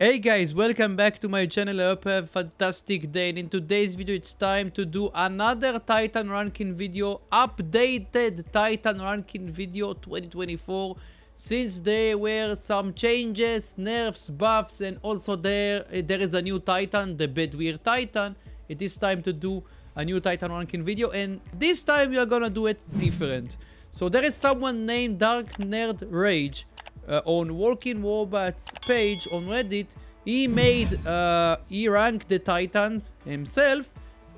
Hey guys, welcome back to my channel. I hope you have a fantastic day, and in today's video it's time to do another Titan ranking video, updated Titan ranking video 2024, since there were some changes, nerfs, buffs, and also there is a new Titan, the Bedweir Titan. It is time to do a new Titan ranking video, and this time we are gonna do it different. So there is someone named Dark Nerd Rage on Walking Wobat's page on Reddit. He ranked the Titans himself.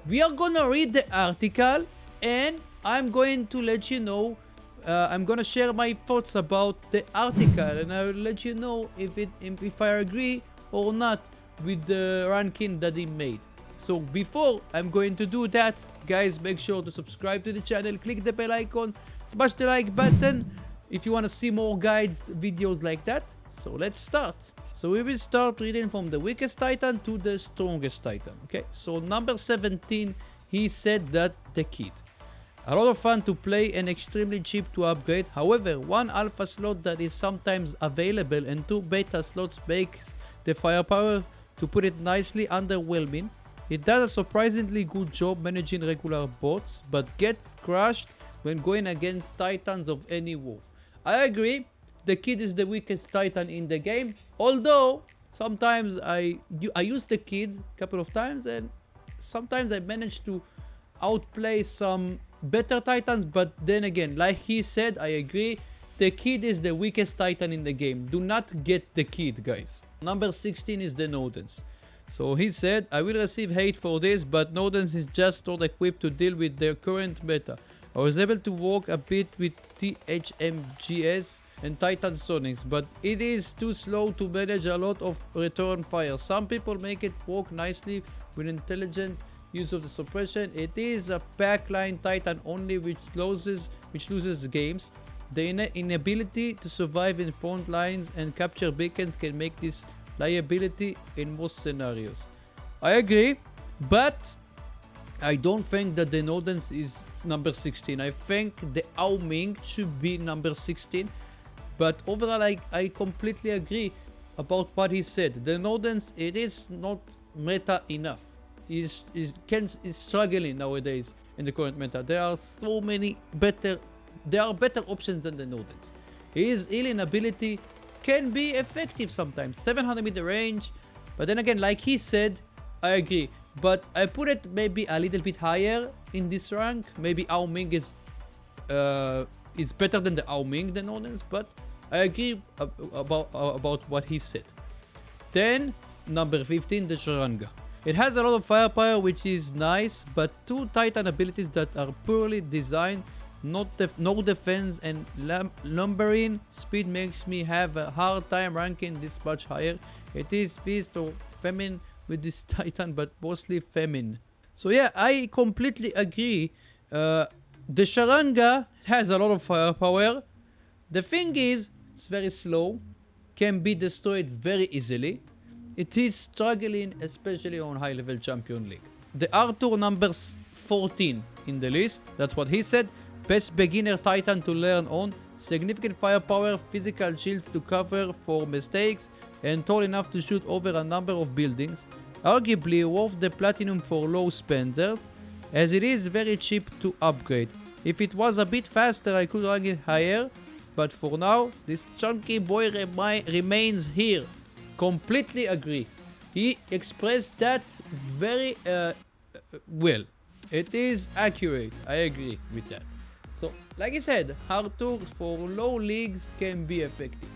We are gonna read the article, and I'm going to let you know, I'm gonna share my thoughts about the article, and I will let you know if I agree or not with the ranking that he made. So before I'm going to do that, guys, make sure to subscribe to the channel, click the bell icon, smash the like button if you want to see more guides, videos like that. So let's start. So we will start reading from the weakest Titan to the strongest Titan. Okay, so number 17, he said that the Kid. A lot of fun to play and extremely cheap to upgrade. However, one alpha slot that is sometimes available and two beta slots makes the firepower, to put it nicely, underwhelming. It does a surprisingly good job managing regular bots, but gets crushed when going against Titans of any wolf. I agree, the Kid is the weakest Titan in the game, although sometimes I use the Kid a couple of times, and sometimes I manage to outplay some better Titans. But then again, like he said, I agree, the Kid is the weakest Titan in the game. Do not get the Kid, guys. Number 16 is the Nodens. So he said, I will receive hate for this, but Nodens is just not equipped to deal with their current meta. I was able to work a bit with THMGS and Titan Sonics, but it is too slow to manage a lot of return fire. Some people make it work nicely with intelligent use of the suppression. It is a backline Titan only, which loses games. The inability to survive in front lines and capture beacons can make this liability in most scenarios. I agree, but I don't think that the Nodens is number 16. I think the Ao Ming should be number 16. But overall, I completely agree about what he said. The Nodens, it is not meta enough. Is struggling nowadays in the current meta. There are so many better options than the Nodens. His healing ability can be effective sometimes, 700 meter range, but then again, like he said, I agree, but I put it maybe a little bit higher in this rank. Maybe Ao Ming is better than the Ao Ming, the Nodens, but I agree about what he said. Then number 15, the Sharanga. It has a lot of firepower, which is nice, but two Titan abilities that are poorly designed. No defense and lumbering speed makes me have a hard time ranking this much higher. It is beast or feminine with this Titan, but mostly feminine. So yeah, I completely agree. The Sharanga has a lot of firepower. The thing is, it's very slow, can be destroyed very easily. It is struggling, especially on high level champion league. The Arthur numbers 14 in the list. That's what he said. Best beginner Titan to learn on. Significant firepower, physical shields to cover for mistakes, and tall enough to shoot over a number of buildings. Arguably worth the platinum for low spenders, as it is very cheap to upgrade. If it was a bit faster, I could rank it higher, but for now, this chunky boy remains here. Completely agree. He expressed that very well. It is accurate. I agree with that. So, like I said, Arthur for low leagues can be effective,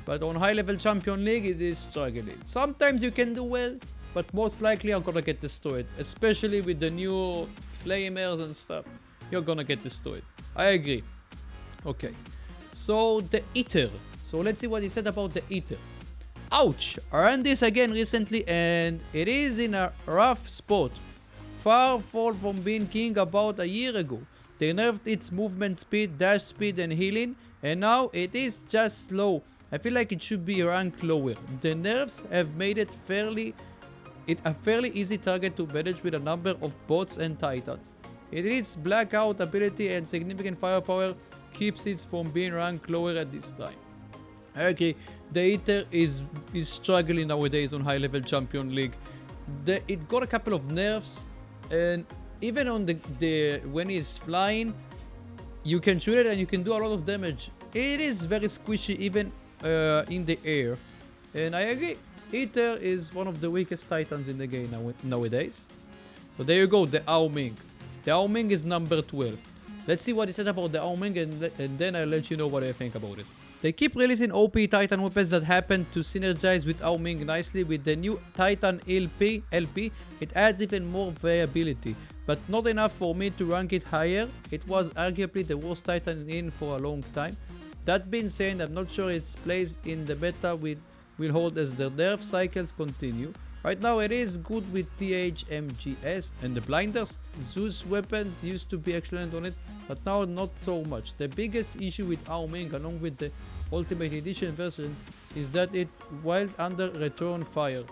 but on high level champion league it is struggling. Sometimes you can do well, but most likely I'm gonna get destroyed, especially with the new flamers and stuff. You're gonna get destroyed. I agree. Okay, so the Eater. So let's see what he said about the Eater. Ouch! I ran this again recently, and it is in a rough spot. Far fall from being king about a year ago. They nerfed its movement speed, dash speed, and healing, and now it is just slow. I feel like it should be ranked lower. The nerfs have made it a fairly easy target to manage with a number of bots and Titans. Its blackout ability and significant firepower keeps it from being ranked lower at this time. I agree. The Eater is struggling nowadays on high level champion league. It got a couple of nerfs, and even on the when he's flying, you can shoot it and you can do a lot of damage. It is very squishy even in the air, and I agree. Eater is one of the weakest titans in the game nowadays. So there you go, the Ao Ming. The Ao Ming is number 12. Let's see what he said about the Ao Ming, and then I'll let you know what I think about it. They keep releasing OP Titan weapons that happen to synergize with Ao Ming nicely. With the new Titan LP, it adds even more variability, but not enough for me to rank it higher. It was arguably the worst Titan in for a long time. That being said, I'm not sure its place in the meta will hold as the nerf cycles continue. Right now it is good with ADGMGS and the blinders. Zeus weapons used to be excellent on it, but now not so much. The biggest issue with Ao Ming along with the Ultimate Edition version is that it wild under return fire.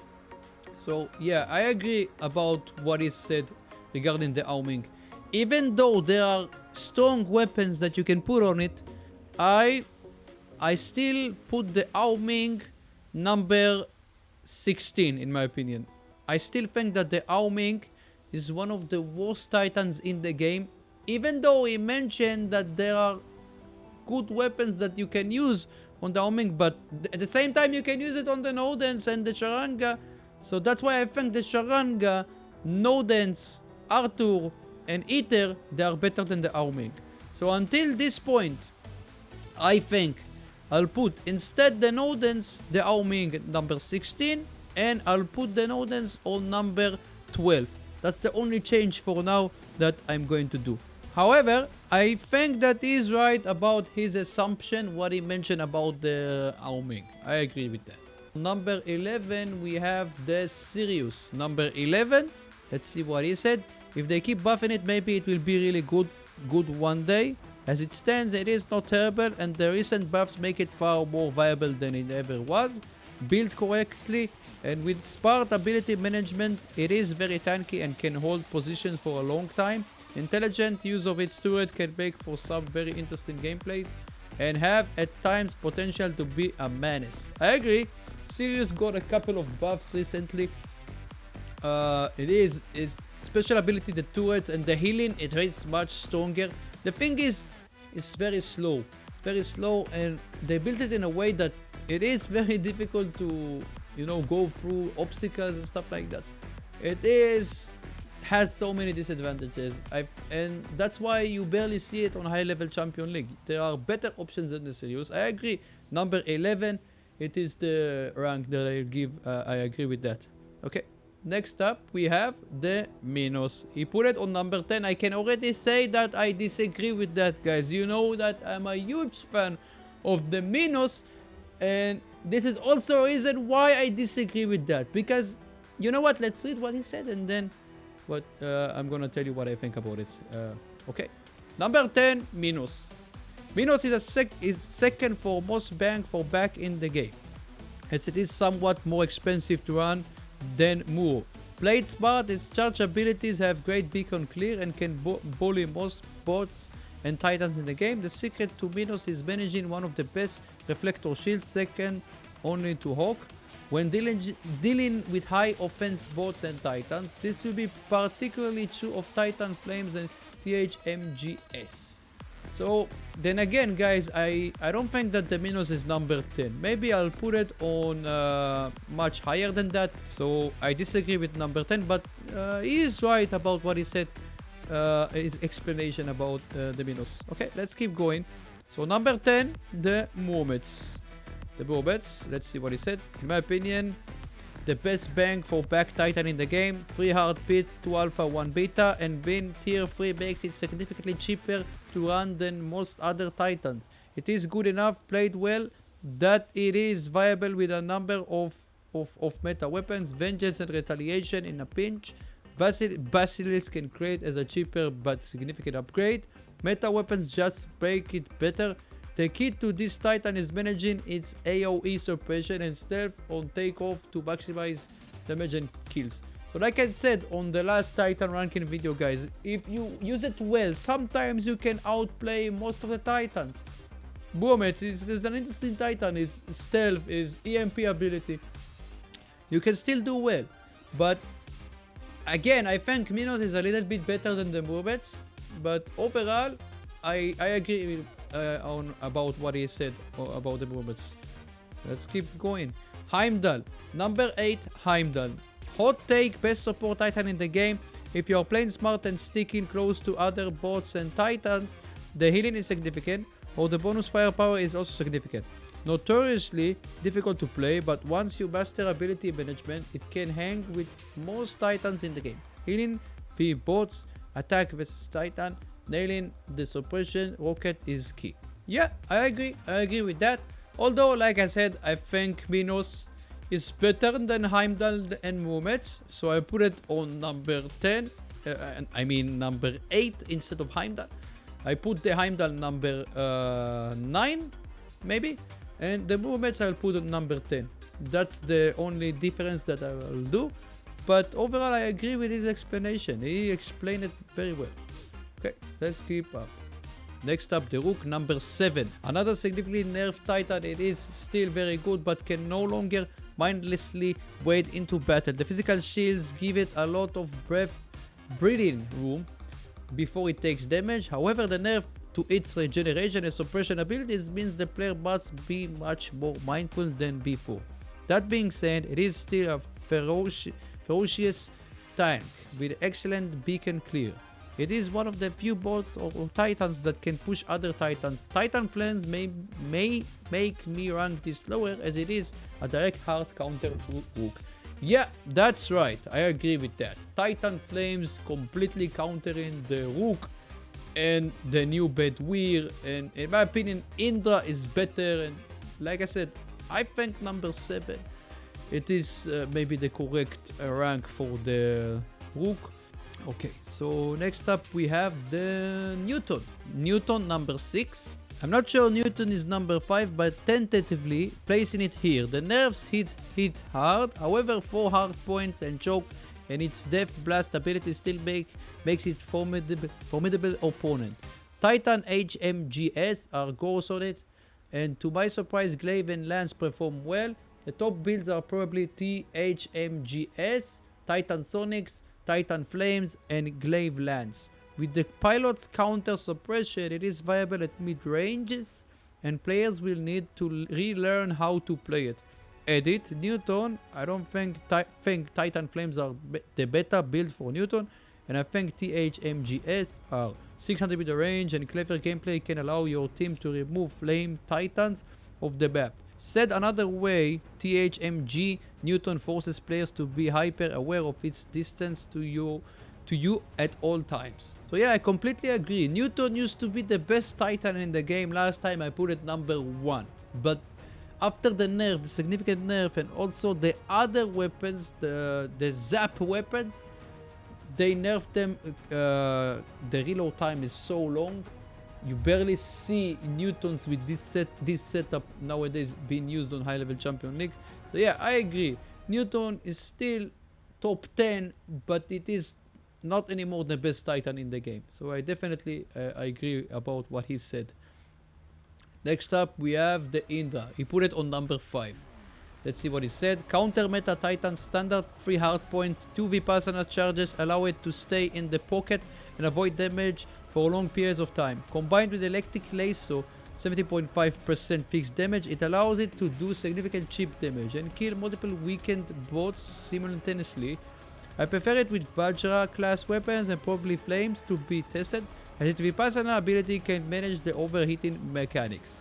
So yeah, I agree about what is said regarding the Ao Ming. Even though there are strong weapons that you can put on it, I still put the Ao Ming number 16 in my opinion. I still think that the Ao Ming is one of the worst titans in the game, even though he mentioned that there are good weapons that you can use on the Ao Ming, but at the same time you can use it on the Nodens and the Sharanga. So that's why I think the Sharanga, Nodens, Arthur and Eater, they are better than the Ao Ming. So until this point, I think I'll put instead the Nodens, the Ao Ming number 16, and I'll put the Nodens on number 12. That's the only change for now that I'm going to do. However, I think that he's right about his assumption, what he mentioned about the Ao Ming. I agree with that. Number 11, we have the Sirius. Number 11, let's see what he said. If they keep buffing it, maybe it will be really good one day. As it stands, it is not terrible, and the recent buffs make it far more viable than it ever was. Built correctly, and with smart ability management, it is very tanky and can hold positions for a long time. Intelligent use of its turret can make for some very interesting gameplays, and have at times potential to be a menace. I agree. Sirius got a couple of buffs recently. Its special ability, the turrets and the healing, it hits much stronger. The thing is, it's very slow, and they built it in a way that it is very difficult to, go through obstacles and stuff like that. It has so many disadvantages, and that's why you barely see it on high level champion league. There are better options than the Sirius. I agree. Number 11, it is the rank that I give. I agree with that. Okay. Next up, we have the Minos. He put it on number 10. I can already say that I disagree with that, guys. You know that I'm a huge fan of the Minos, and this is also a reason why I disagree with that. Because, you know what? Let's read what he said, and then I'm gonna tell you what I think about it. Okay. Number 10, Minos. Minos is second for most bang for back in the game, as it is somewhat more expensive to run than Muro. Played smart, its charge abilities have great beacon clear and can bully most bots and titans in the game. The secret to Minos is managing one of the best reflector shields, second only to Hawk. When dealing with high offense bots and titans, this will be particularly true of Titan Flames and THMGS. So then again, guys, I don't think that the Minos is number 10. Maybe I'll put it on much higher than that. So I disagree with number 10, but he is right about what he said, his explanation about the Minos. Okay, let's keep going. So number 10, the Murometz. The Murometz, let's see what he said. In my opinion, the best bang for back Titan in the game. 3 hard bits, 2 alpha, 1 beta, and being tier 3 makes it significantly cheaper to run than most other Titans. It is good enough, played well, that it is viable with a number of meta weapons. Vengeance and Retaliation in a pinch. Basilisk can create as a cheaper but significant upgrade. Meta weapons just make it better. The key to this Titan is managing its AoE suppression and stealth on takeoff to maximize damage and kills. So like I said on the last Titan ranking video, guys, if you use it well, sometimes you can outplay most of the Titans. Murometz is an interesting Titan. His stealth, his EMP ability. You can still do well. But again, I think Minos is a little bit better than the Murometz. But overall, I agree on about what he said about the Murometz. Let's keep going. Heimdall. Number 8, Heimdall. Hot take, best support Titan in the game. If you're playing smart and sticking close to other bots and Titans, the healing is significant, or the bonus firepower is also significant. Notoriously difficult to play, but once you master ability management, it can hang with most Titans in the game. Healing v bots, attack versus Titan, nailing the suppression rocket is key. Yeah, I agree with that. Although, like I said, I think Minos is better than Heimdall and Murometz, so I put it on number 10, I mean number 8 instead of Heimdall. I put the Heimdall number 9, maybe, and the Murometz I'll put on number 10. That's the only difference that I will do, but overall I agree with his explanation. He explained it very well. Okay, let's keep up. Next up, the Rook, number 7. Another significantly nerfed Titan. It is still very good, but can no longer mindlessly wade into battle. The physical shields give it a lot of breathing room before it takes damage. However, the nerf to its regeneration and suppression abilities means the player must be much more mindful than before. That being said, it is still a ferocious tank with excellent beacon clear. It is one of the few bots or Titans that can push other Titans. Titan Flames may make me rank this lower, as it is a direct hard counter to Rook. Yeah, that's right, I agree with that. Titan Flames completely countering the Rook and the new Bedweir, and in my opinion Indra is better, and like I said, I think number 7 it is maybe the correct rank for the Rook. Okay, so next up we have the Newton. Newton number 6. I'm not sure Newton is number 5, but tentatively placing it here. The nerfs hit hard, however 4 hard points and choke, and its Death Blast ability still makes it formidable opponent. Titan HMGS are goes on it, and to my surprise Glaive and Lance perform well. The top builds are probably THMGS, Titan Sonics, Titan Flames, and Glaive Lance. With the pilot's counter suppression, it is viable at mid-ranges, and players will need to relearn how to play it. Edit, Newton, I don't think Titan Flames are the better build for Newton, and I think THMGS are 600 meter range, and clever gameplay can allow your team to remove Flame Titans of the map. Said another way, THMG Newton forces players to be hyper aware of its distance to you at all times. So yeah, I completely agree. Newton used to be the best Titan in the game. Last time I put it number 1. But after the nerf, the significant nerf, and also the other weapons, the zap weapons, they nerfed them. The reload time is so long. You barely see Newtons with this setup nowadays being used on high level champion league. So yeah, I agree. Newton is still top 10, but it is not anymore the best Titan in the game. So I definitely I agree about what he said. Next up we have the Indra. He put it on number 5. Let's see what he said. Counter meta Titan standard 3 hard points, 2 Vipassana charges allow it to stay in the pocket and avoid damage for long periods of time. Combined with electric lasso 70.5% fixed damage, it allows it to do significant chip damage and kill multiple weakened bots simultaneously. I prefer it with Vajra class weapons and probably flames to be tested, as its Vipassana ability can manage the overheating mechanics.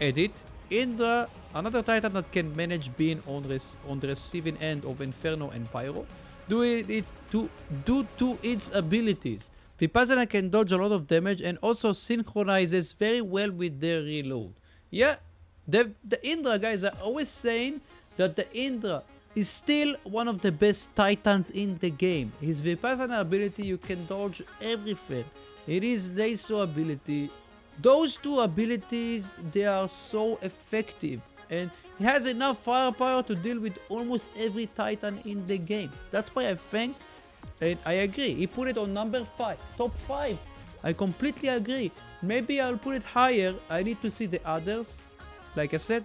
Edit, Indra, another Titan that can manage being on the receiving end of Inferno and Pyro, due to its abilities. Vipassana can dodge a lot of damage and also synchronizes very well with their reload. Yeah, the Indra guys are always saying that the Indra is still one of the best Titans in the game. His Vipassana ability, you can dodge everything. It is lasso ability. Those two abilities, they are so effective, and he has enough firepower to deal with almost every Titan in the game. That's why I think, and I agree, he put it on number 5, top 5. I completely agree. Maybe I'll put it higher. I need to see the others, like I said.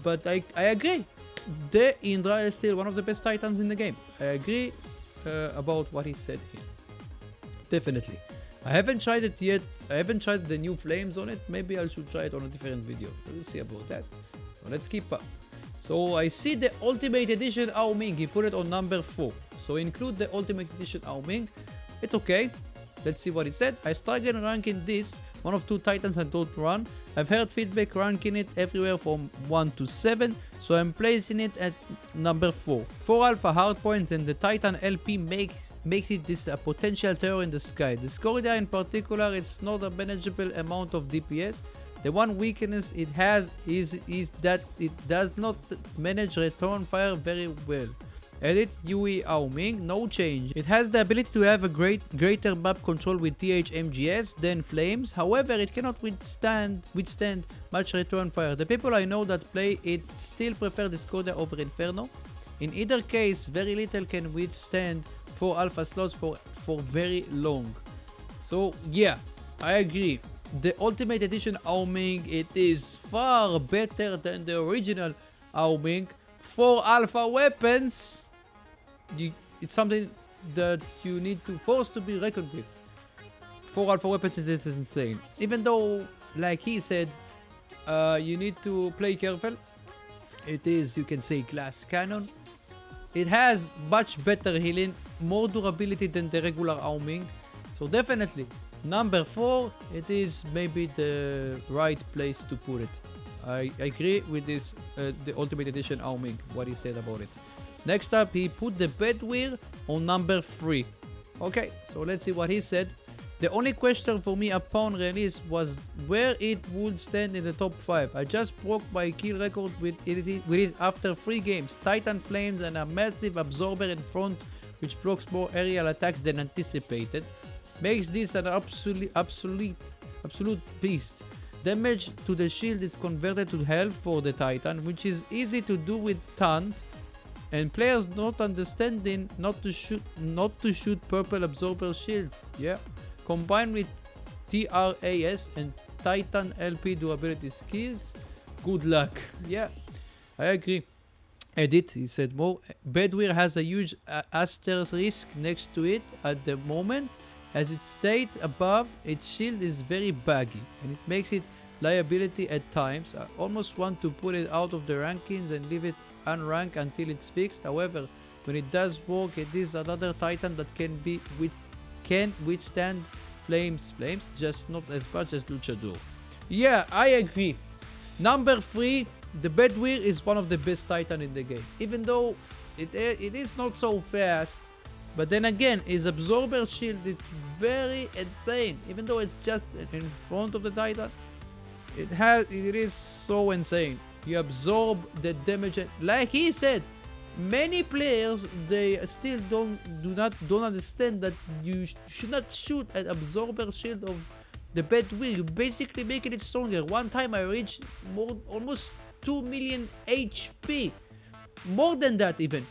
But I agree. The Indra is still one of the best titans in the game. I agree about what he said here. Definitely. I haven't tried it yet. I haven't tried the new flames on it. Maybe I should try it on a different video. We'll see about that. So let's keep up. So I see the Ultimate Edition Ao Ming. He put it on number 4. So include the Ultimate Edition Ao Ming. It's okay. Let's see what he said. I started ranking this. One of 2 titans I don't run. I've heard feedback ranking it everywhere from 1 to 7. So I'm placing it at number 4. 4 alpha hard points and the Titan LP makes it this a potential terror in the sky. The Scordia in particular, it's not a manageable amount of DPS. The one weakness it has is that it does not manage return fire very well. Edit Yui Ao Ming, no change. It has the ability to have a greater map control with THMGS than Flames. However, it cannot withstand much return fire. The people I know that play it still prefer Discordia over Inferno. In either case, very little can withstand 4 alpha slots for very long. So yeah, I agree. The Ultimate Edition Ao Ming, it is far better than the original Ao Ming. 4 alpha weapons. It's something that you need to force to be reckoned with. 4 alpha weapons is insane. Even though, like he said, you need to play careful. It is, you can say, glass cannon. It has much better healing, more durability than the regular Ao Ming. So definitely, number 4, it is maybe the right place to put it. I agree with this, the Ultimate Edition Ao Ming, what he said about it. Next up, he put the Bedwear on number 3. Okay, so let's see what he said. The only question for me upon release was where it would stand in the top 5. I just broke my kill record with it after 3 games. Titan Flames and a massive absorber in front which blocks more aerial attacks than anticipated. Makes this an absolute beast. Damage to the shield is converted to health for the Titan, which is easy to do with Taunt, and players not understanding not to shoot purple absorber shields. Yeah, combined with TRAS and Titan LP durability skills, good luck. Yeah, I agree. Edit, he said more. Bedwear has a huge asterisk next to it at the moment. As it stated above, its shield is very baggy and it makes it liability at times. I almost want to put it out of the rankings and leave it unranked until it's fixed. However, when it does work, it is another Titan that can withstand flames, just not as much as Luchador. Yeah, I agree. Number 3, the Bedwear is one of the best Titan in the game. Even though it is not so fast, but then again, his absorber shield is very insane. Even though it's just in front of the Titan, it is so insane. You absorb the damage, like he said. Many players, they still don't understand that you should not shoot an absorber shield of the Bedwear. You basically making it stronger. One time I reached almost 2 million HP, more than that even.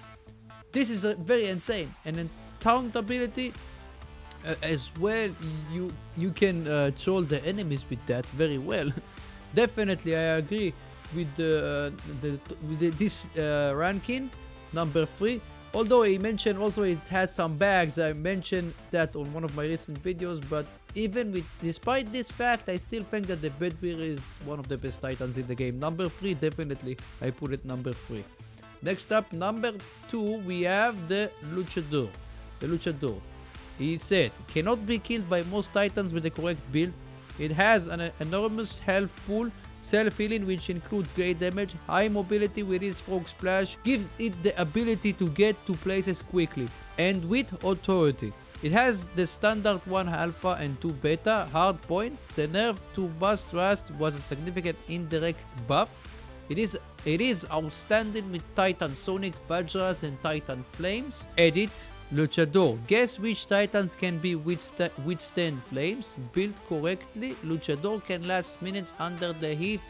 This is very insane. And then taunt ability as well. You can troll the enemies with that very well. Definitely, I agree with this ranking, number 3. Although he mentioned also it has some bags. I mentioned that on one of my recent videos. But despite this fact, I still think that the Bedwear is one of the best Titans in the game. Number 3, definitely, I put it number 3. Next up, number 2, we have the Luchador. The Luchador. He said, cannot be killed by most Titans with the correct build. It has an enormous health pool, self-healing which includes great damage, high mobility with its frog splash, gives it the ability to get to places quickly, and with authority. It has the standard 1 alpha and 2 beta hard points. The nerf to Bust Rust was a significant indirect buff. It is outstanding with Titan Sonic, Vajras and Titan Flames. Edit, Luchador. Guess which Titans can withstand flames? Built correctly, Luchador can last minutes under the heat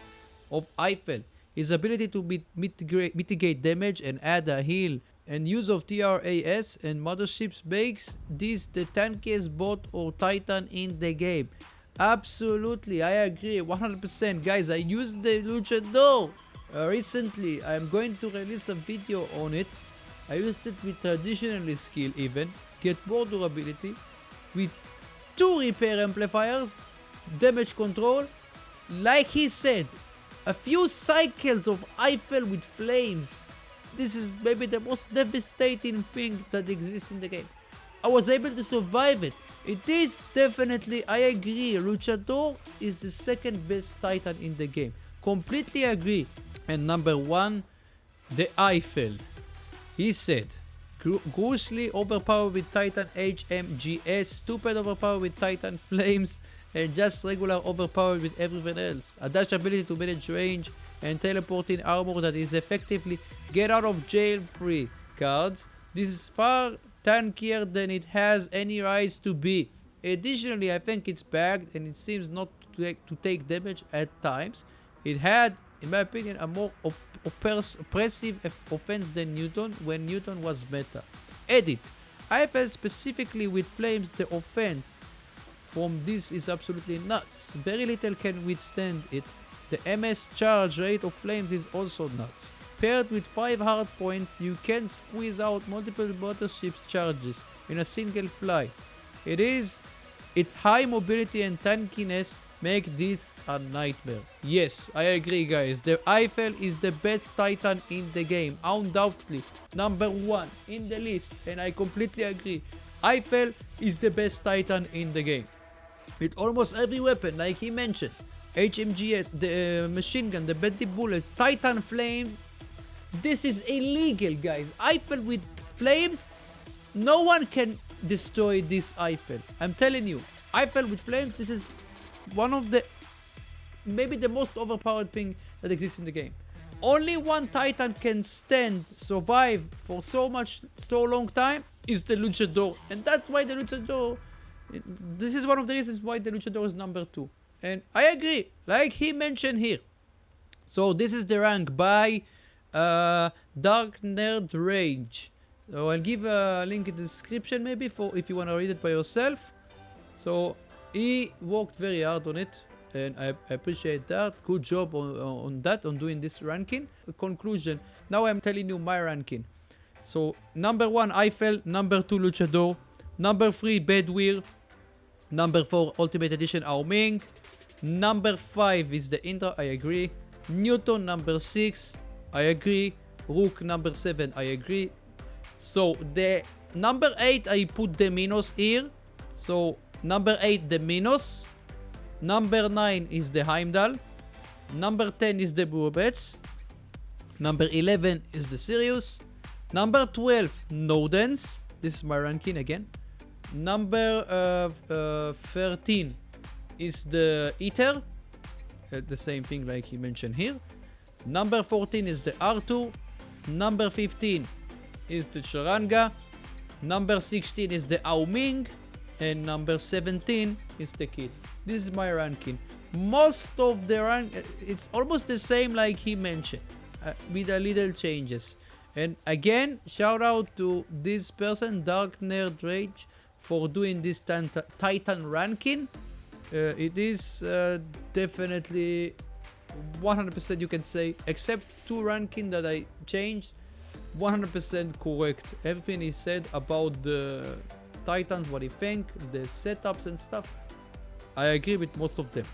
of Eiffel. His ability to mitigate damage and add a heal and use of TRAS and motherships makes this the tankiest bot or titan in the game. Absolutely, I agree 100%. Guys, I used the Luchador recently. I'm going to release a video on it. I used it with traditional skill even, get more durability, with 2 repair amplifiers, damage control, like he said, a few cycles of Eiffel with flames. This is maybe the most devastating thing that exists in the game. I was able to survive it. It is definitely, I agree, Luchador is the second best titan in the game. Completely agree. And number 1, the Eiffel. He said, grossly overpowered with Titan HMGS, stupid overpowered with Titan Flames, and just regular overpowered with everything else. A dash ability to manage range and teleporting armor that is effectively get out of jail free cards. This is far tankier than it has any right to be. Additionally, I think it's bagged and it seems not to take damage at times. It had, in my opinion, a more oppressive offense than Newton when Newton was meta. Edit. I felt specifically with flames the offense from this is absolutely nuts. Very little can withstand it. The MS charge rate of flames is also nuts. Paired with 5 hard points, you can squeeze out multiple motherships charges in a single fly. Its high mobility and tankiness make this a nightmare. Yes, I agree, guys. The Eiffel is the best titan in the game. Undoubtedly, number 1 in the list. And I completely agree. Eiffel is the best titan in the game. With almost every weapon, like he mentioned. HMGS, the machine gun, the bendy bullets, Titan flames. This is illegal, guys. Eiffel with flames, no one can destroy this Eiffel. I'm telling you, Eiffel with flames, this is one of the, maybe the most overpowered thing that exists in the game. Only one Titan can survive for so long time is the Luchador. And that's why the Luchador, this is one of the reasons why the Luchador is number 2. And I agree, like he mentioned here. So this is the rank by Dark Nerd Rage. So I'll give a link in the description maybe for if you want to read it by yourself. So he worked very hard on it and I appreciate that. Good job on doing this ranking. Conclusion, now I'm telling you my ranking. So number 1 Eiffel, number 2 Luchador, number 3 Bedweir, number 4 Ultimate Edition Aoming, number 5 is the Indra, I agree, Newton number 6, I agree, Rook number 7, I agree. So the number 8 I put the Minos here. So number 8 the Minos, number 9 is the Heimdall, number 10 is the Murometz, number 11 is the Sirius, number 12 Nodens, this is my ranking again, number 13 is the Ether, the same thing like he mentioned here, number 14 is the R2, number 15 is the Charanga, number 16 is the Aoming, and number 17 is the Kid. This is my ranking. Most of the rank, it's almost the same like he mentioned, with a little changes. And again, shout out to this person, Dark Nerd Rage, for doing this Titan ranking. It is definitely 100% you can say, except 2 ranking that I changed, 100% correct. Everything he said about the Titans, what he think, the setups and stuff, I agree with most of them.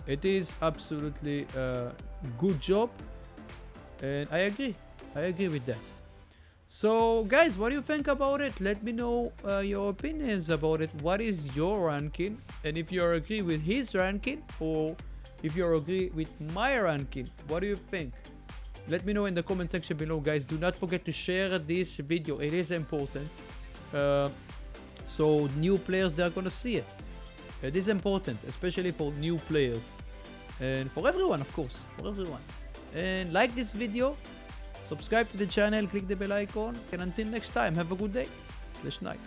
It is absolutely a good job and I agree with that. So guys, what do you think about it? Let me know your opinions about it. What is your ranking? And if you agree with his ranking or if you agree with my ranking, what do you think? Let me know in the comment section below, guys. Do not forget to share this video. It is important. So new players, they're gonna see it. It is important, especially for new players. And for everyone, of course. For everyone. And like this video. Subscribe to the channel, click the bell icon. And until next time, have a good day / night.